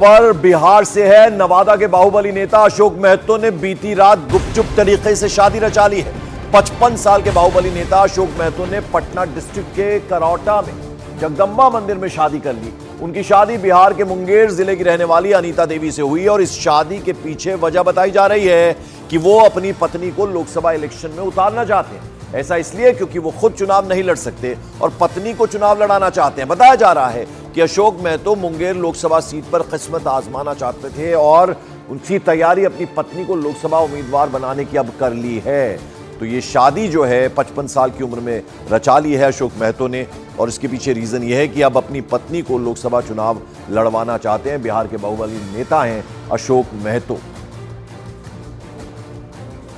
पर बिहार से है। नवादा के बाहुबली नेता अशोक महतो ने बीती रात गुपचुप तरीके से शादी रचा ली है। 55 साल के बाहुबली नेता अशोक महतो ने पटना डिस्ट्रिक्ट के करौटा में जगदंबा मंदिर में शादी कर ली। उनकी शादी बिहार के मुंगेर जिले की रहने वाली अनीता देवी से हुई और इस शादी के पीछे वजह बताई जा रही है कि वो अपनी पत्नी को लोकसभा इलेक्शन में उतारना चाहते हैं। ऐसा इसलिए क्योंकि वो खुद चुनाव नहीं लड़ सकते और पत्नी को चुनाव लड़ाना चाहते हैं। बताया जा रहा है कि अशोक महतो मुंगेर लोकसभा सीट पर किस्मत आजमाना चाहते थे और उनकी तैयारी अपनी पत्नी को लोकसभा उम्मीदवार बनाने की अब कर ली है। तो ये शादी जो है 55 साल की उम्र में रचा ली है अशोक महतो ने और इसके पीछे रीजन ये है कि अब अपनी पत्नी को लोकसभा चुनाव लड़वाना चाहते हैं। बिहार के बाहुबली नेता हैं अशोक महतो।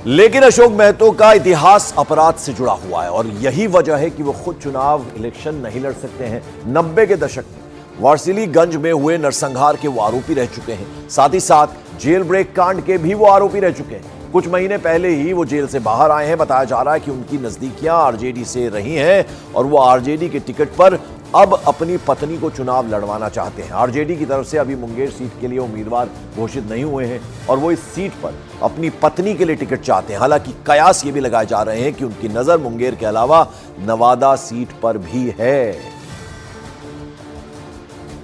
लेकिन अशोक महतो का इतिहास अपराध से जुड़ा हुआ है और यही वजह है कि वो खुद चुनाव इलेक्शन नहीं लड़ सकते हैं। 90 के दशक में वारसिलीगंज में हुए नरसंहार के वो आरोपी रह चुके हैं। साथ ही साथ जेल ब्रेक कांड के भी वो आरोपी रह चुके हैं। कुछ महीने पहले ही वो जेल से बाहर आए हैं। बताया जा रहा है कि उनकी नजदीकियां आरजेडी से रही हैं और वो आरजेडी के टिकट पर अब अपनी पत्नी को चुनाव लड़वाना चाहते हैं। आरजेडी की तरफ से अभी मुंगेर सीट के लिए उम्मीदवार घोषित नहीं हुए हैं और वो इस सीट पर अपनी पत्नी के लिए टिकट चाहते हैं। हालांकि कयास ये भी लगाए जा रहे हैं कि उनकी नजर मुंगेर के अलावा नवादा सीट पर भी है।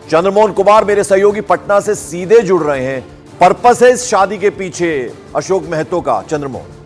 चंद्रमोहन कुमार मेरे सहयोगी पटना से सीधे जुड़ रहे हैं। पर्पस है इस शादी के पीछे अशोक महतो का, चंद्रमोहन।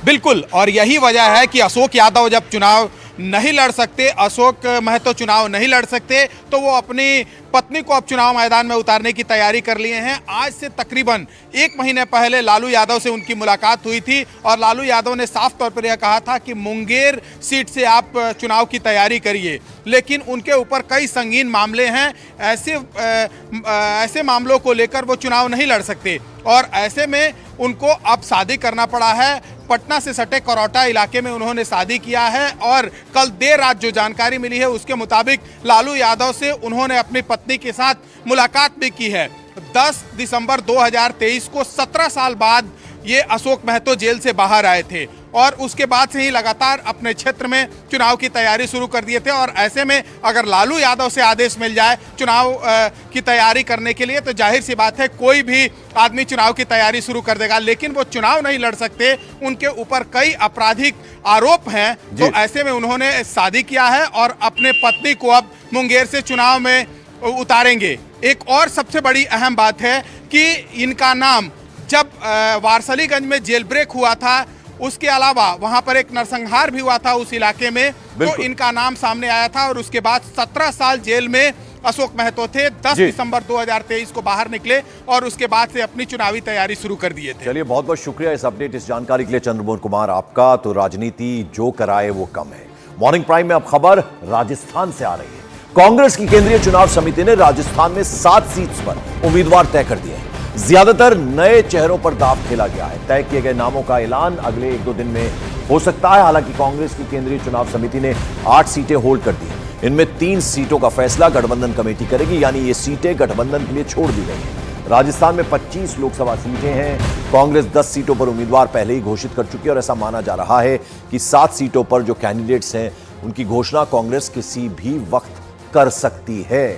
बिल्कुल, और यही वजह है कि अशोक यादव जब चुनाव नहीं लड़ सकते, अशोक महतो चुनाव नहीं लड़ सकते, तो वो अपनी पत्नी को अब चुनाव मैदान में उतारने की तैयारी कर लिए हैं। आज से तकरीबन 1 महीने पहले लालू यादव से उनकी मुलाकात हुई थी और लालू यादव ने साफ तौर पर यह कहा था कि मुंगेर सीट से आप चुनाव की तैयारी करिए, लेकिन उनके ऊपर कई संगीन मामले हैं। ऐसे मामलों को लेकर वो चुनाव नहीं लड़ सकते और ऐसे में उनको अब शादी करना पड़ा है। पटना से सटे करौटा इलाके में उन्होंने शादी किया है और कल देर रात जो जानकारी मिली है उसके मुताबिक लालू यादव से उन्होंने अपनी पत्नी के साथ मुलाकात भी की है। 10 दिसंबर 2023 को 17 साल बाद ये अशोक महतो जेल से बाहर आए थे और उसके बाद से ही लगातार अपने क्षेत्र में चुनाव की तैयारी शुरू कर दिए थे। और ऐसे में अगर लालू यादव से आदेश मिल जाए चुनाव की तैयारी करने के लिए तो जाहिर सी बात है कोई भी आदमी चुनाव की तैयारी शुरू कर देगा, लेकिन वो चुनाव नहीं लड़ सकते। उनके ऊपर कई आपराधिक आरोप हैं, तो ऐसे में उन्होंने शादी किया है और अपने पत्नी को अब मुंगेर से चुनाव में उतारेंगे। एक और सबसे बड़ी अहम बात है कि इनका नाम जब वारसलीगंज में जेल ब्रेक हुआ था, उसके अलावा वहां पर एक नरसंहार भी हुआ था उस इलाके में, तो इनका नाम सामने आया था और उसके बाद 17 साल जेल में अशोक महतो थे। 10 दिसंबर 2023 को बाहर निकले और उसके बाद से अपनी चुनावी तैयारी शुरू कर दिए थे। चलिए, बहुत बहुत शुक्रिया इस अपडेट, इस जानकारी के लिए चंद्रमोहन कुमार आपका। तो राजनीति जो कराए वो कम है। मॉर्निंग प्राइम में अब खबर राजस्थान से आ रही है। कांग्रेस की केंद्रीय चुनाव समिति ने राजस्थान में 7 सीट्स पर उम्मीदवार तय कर दिए हैं। ज्यादातर नए चेहरों पर दांव खेला गया है। तय किए गए नामों का ऐलान अगले 1-2 दिन में हो सकता है। हालांकि कांग्रेस की केंद्रीय चुनाव समिति ने 8 सीटें होल्ड कर दी हैं। इनमें 3 सीटों का फैसला गठबंधन कमेटी करेगी, यानी ये सीटें गठबंधन के लिए छोड़ दी गई हैं। राजस्थान में 25 लोकसभा सीटें हैं। कांग्रेस 10 सीटों पर उम्मीदवार पहले ही घोषित कर चुकी है और ऐसा माना जा रहा है कि 7 सीटों पर जो कैंडिडेट्स हैं उनकी घोषणा कांग्रेस किसी भी वक्त कर सकती है।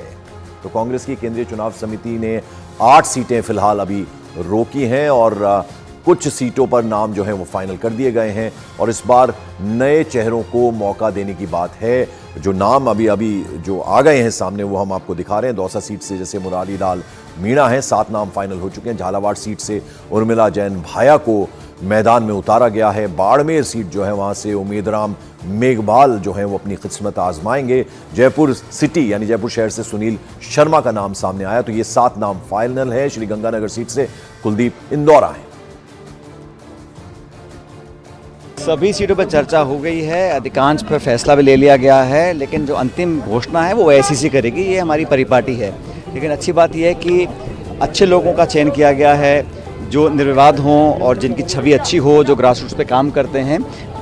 तो कांग्रेस की केंद्रीय चुनाव समिति ने 8 सीटें फिलहाल अभी रोकी हैं और कुछ सीटों पर नाम जो है वो फाइनल कर दिए गए हैं और इस बार नए चेहरों को मौका देने की बात है। जो नाम अभी जो आ गए हैं सामने वो हम आपको दिखा रहे हैं। दौसा सीट से जैसे मुरारी लाल मीणा है, 7 नाम फाइनल हो चुके हैं। झालावाड़ सीट से उर्मिला जैन भाया को मैदान में उतारा गया है। बाड़मेर सीट जो है वहां से उम्मीदराम मेघवाल जो है वो अपनी किस्मत आजमाएंगे। जयपुर सिटी यानी जयपुर शहर से सुनील शर्मा का नाम सामने आया। तो ये 7 नाम फाइनल है। श्रीगंगानगर सीट से कुलदीप इंदौरा है। सभी सीटों पर चर्चा हो गई है, अधिकांश पर फैसला भी ले लिया गया है, लेकिन जो अंतिम घोषणा है वो एआईसीसी करेगी। ये हमारी परिपाटी है। लेकिन अच्छी बात यह है कि अच्छे लोगों का चयन किया गया है, जो निर्विवाद हों और जिनकी छवि अच्छी हो, जो ग्रासरूट्स पे काम करते हैं।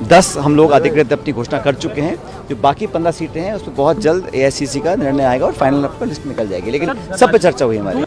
10 हम लोग अधिकृत अपनी घोषणा कर चुके हैं। जो बाकी 15 सीटें हैं उस पर बहुत जल्द एआईसीसी का निर्णय आएगा और फाइनल पर लिस्ट निकल जाएगी, लेकिन सब पे चर्चा हुई हमारी।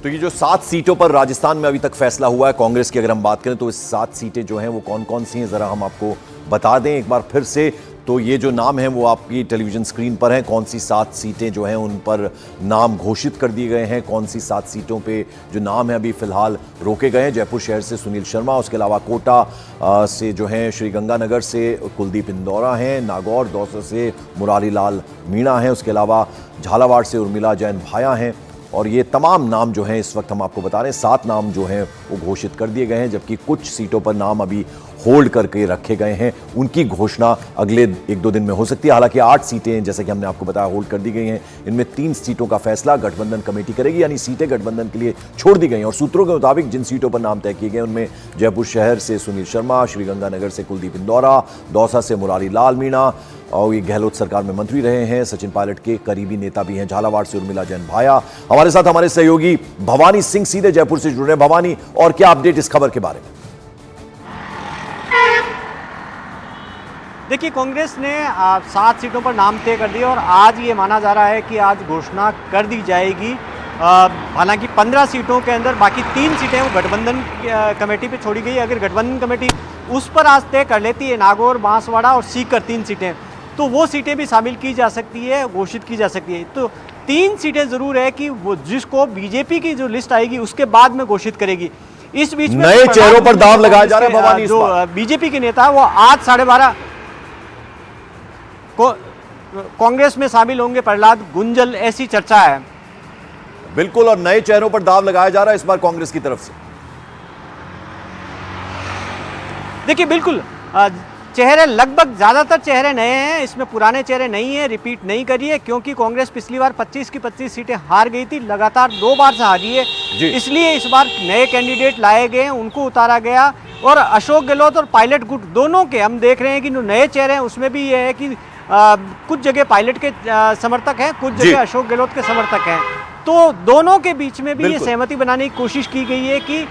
तो ये जो 7 सीटों पर राजस्थान में अभी तक फैसला हुआ है कांग्रेस की अगर हम बात करें तो इस 7 सीटें जो हैं वो कौन कौन सी हैं जरा हम आपको बता दें एक बार फिर से। तो ये जो नाम है वो आपकी टेलीविजन स्क्रीन पर हैं। कौन सी 7 सीटें जो हैं उन पर नाम घोषित कर दिए गए हैं, कौन सी 7 सीटों पे जो नाम है अभी फिलहाल रोके गए हैं। जयपुर शहर से सुनील शर्मा, उसके अलावा कोटा से जो हैं श्रीगंगानगर से कुलदीप इंदौरा हैं, नागौर दौसा से मुरारी लाल मीणा हैं, उसके अलावा झालावाड़ से उर्मिला जैन भाया हैं। और ये तमाम नाम जो हैं इस वक्त हम आपको बता रहे हैं, 7 नाम जो हैं वो घोषित कर दिए गए हैं, जबकि कुछ सीटों पर नाम अभी होल्ड करके रखे गए हैं। उनकी घोषणा अगले 1-2 दिन में हो सकती है। हालांकि 8 सीटें जैसे कि हमने आपको बताया होल्ड कर दी गई हैं। इनमें 3 सीटों का फैसला गठबंधन कमेटी करेगी, यानी सीटें गठबंधन के लिए छोड़ दी गई हैं। और सूत्रों के मुताबिक जिन सीटों पर नाम तय किए गए उनमें जयपुर शहर से सुनील शर्मा, श्रीगंगानगर से कुलदीप इंदौरा, दौसा से मुरारी लाल मीणा, और ये गहलोत सरकार में मंत्री रहे हैं, सचिन पायलट के करीबी नेता भी हैं, झालावाड़ से उर्मिला जैन भाया। हमारे साथ हमारे सहयोगी भवानी सिंह सीधे जयपुर से जुड़ रहे हैं। भवानी, और क्या अपडेट इस खबर के बारे में? देखिए, कांग्रेस ने 7 सीटों पर नाम तय कर दिए और आज ये माना जा रहा है कि आज घोषणा कर दी जाएगी। हालांकि 15 सीटों के अंदर बाकी 3 सीटें वो गठबंधन कमेटी पे छोड़ी गई। अगर गठबंधन कमेटी उस पर आज तय कर लेती है, नागौर, बांसवाड़ा और सीकर 3 सीटें, तो वो सीटें भी शामिल की जा सकती है, घोषित की जा सकती है। तो 3 सीटें जरूर है कि वो जिसको बीजेपी की जो लिस्ट आएगी उसके बाद में घोषित करेगी। इस बीच में नए चेहरों पर दांव लगाया जा रहा है भवानी। जो बीजेपी के नेता वो आज 12:30 को कांग्रेस में शामिल होंगे, प्रहलाद गुंजल, ऐसी चर्चा है। बिल्कुल, और नए चेहरों पर दांव लगाया जा रहा है इस बार कांग्रेस की तरफ से। देखिए, बिल्कुल चेहरे लगभग ज़्यादातर चेहरे नए हैं, इसमें पुराने चेहरे नहीं है, रिपीट नहीं करी है, क्योंकि कांग्रेस पिछली बार 25 की 25 सीटें हार गई थी, लगातार 2 बार से हारी है। इसलिए इस बार नए कैंडिडेट लाए गए हैं, उनको उतारा गया। और अशोक गहलोत और पायलट गुट दोनों के हम देख रहे हैं कि जो नए चेहरे हैं उसमें भी ये है कि कुछ जगह पायलट के समर्थक हैं, कुछ जगह अशोक गहलोत के समर्थक हैं। तो दोनों के बीच में भी ये सहमति बनाने की कोशिश की गई है कि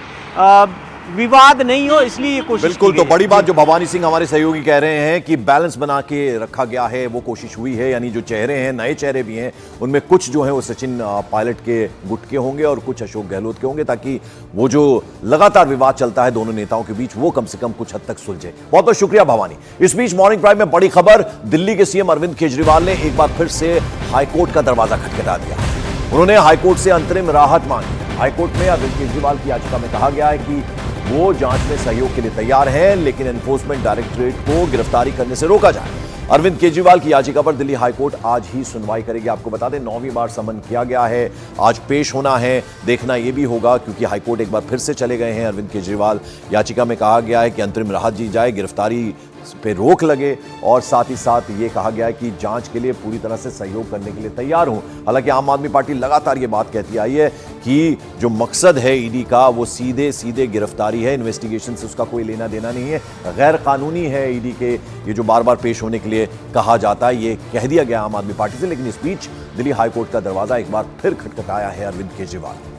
विवाद नहीं हो, इसलिए ये कोशिश बिल्कुल। की तो गई। बड़ी बात जो भवानी सिंह हमारे सहयोगी कह रहे हैं कि बैलेंस बना के रखा गया है, वो कोशिश हुई है। यानी जो चेहरे हैं, नए चेहरे भी हैं, उनमें कुछ जो है वो सचिन पायलट के गुट के होंगे और कुछ अशोक गहलोत के होंगे, ताकि वो जो लगातार विवाद चलता है दोनों नेताओं के बीच वो कम से कम कुछ हद तक सुलझे। बहुत बहुत शुक्रिया भवानी। इस बीच मॉर्निंग प्राइम में बड़ी खबर, दिल्ली के सीएम अरविंद केजरीवाल ने एक बार फिर से हाईकोर्ट का दरवाजा खटखटा दिया। उन्होंने हाईकोर्ट से अंतरिम राहत मांगी। हाईकोर्ट में अरविंद केजरीवाल की याचिका में कहा गया है कि वो जांच में सहयोग के लिए तैयार हैं, लेकिन एनफोर्समेंट डायरेक्टरेट को गिरफ्तारी करने से रोका जाए। अरविंद केजरीवाल की याचिका पर दिल्ली हाईकोर्ट आज ही सुनवाई करेगी। आपको बता दें 9वीं बार समन किया गया है, आज पेश होना है। देखना यह भी होगा क्योंकि हाईकोर्ट एक बार फिर से चले गए हैं अरविंद केजरीवाल। याचिका में कहा गया है कि अंतरिम राहत दी जाए, गिरफ्तारी पे रोक लगे, और साथ ही साथ ये कहा गया है कि जांच के लिए पूरी तरह से सहयोग करने के लिए तैयार हूं। हालांकि आम आदमी पार्टी लगातार ये बात कहती आई है कि जो मकसद है ईडी का वो सीधे सीधे गिरफ्तारी है, इन्वेस्टिगेशन से उसका कोई लेना देना नहीं है, गैर कानूनी है ईडी के ये जो बार बार पेश होने के लिए कहा जाता है, ये कह दिया गया आम आदमी पार्टी से। लेकिन इस बीच दिल्ली हाईकोर्ट का दरवाजा एक बार फिर खटखटाया है अरविंद केजरीवाल।